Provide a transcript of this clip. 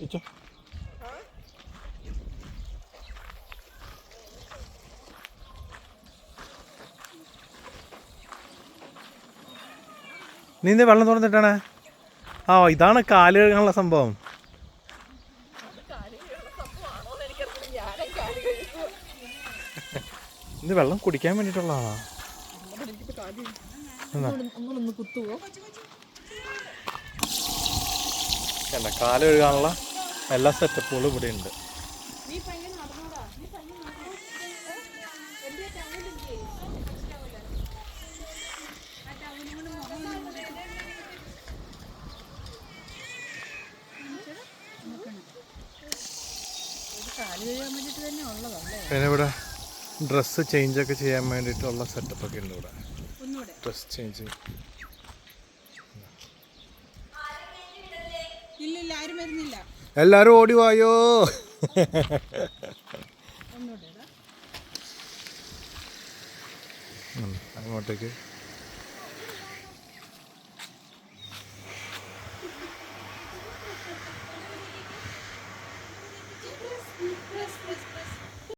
ഇച്ചോ നീ എന്താ വെള്ളം തുറന്നിട്ടാണ്? ആ ഇതാണ് കാല് കഴുകാനുള്ള സംഭവം. ഇത് വെള്ളം കുടിക്കാൻ വേണ്ടിയിട്ടുള്ളതാണോ? കാല് കഴുകാനുള്ള എല്ലാ സെറ്റപ്പുകളും ഇവിടെ ഉണ്ട്. പിന്നെ ഇവിടെ ഡ്രസ്സ് ചേഞ്ചൊക്കെ ചെയ്യാൻ വേണ്ടിയിട്ടുള്ള സെറ്റപ്പൊക്കെ ഉണ്ട് ഇവിടെ. ഡ്രസ് ചേഞ്ച് എല്ലാരും ഓടി വായോ. അങ്ങോട്ടേക്ക്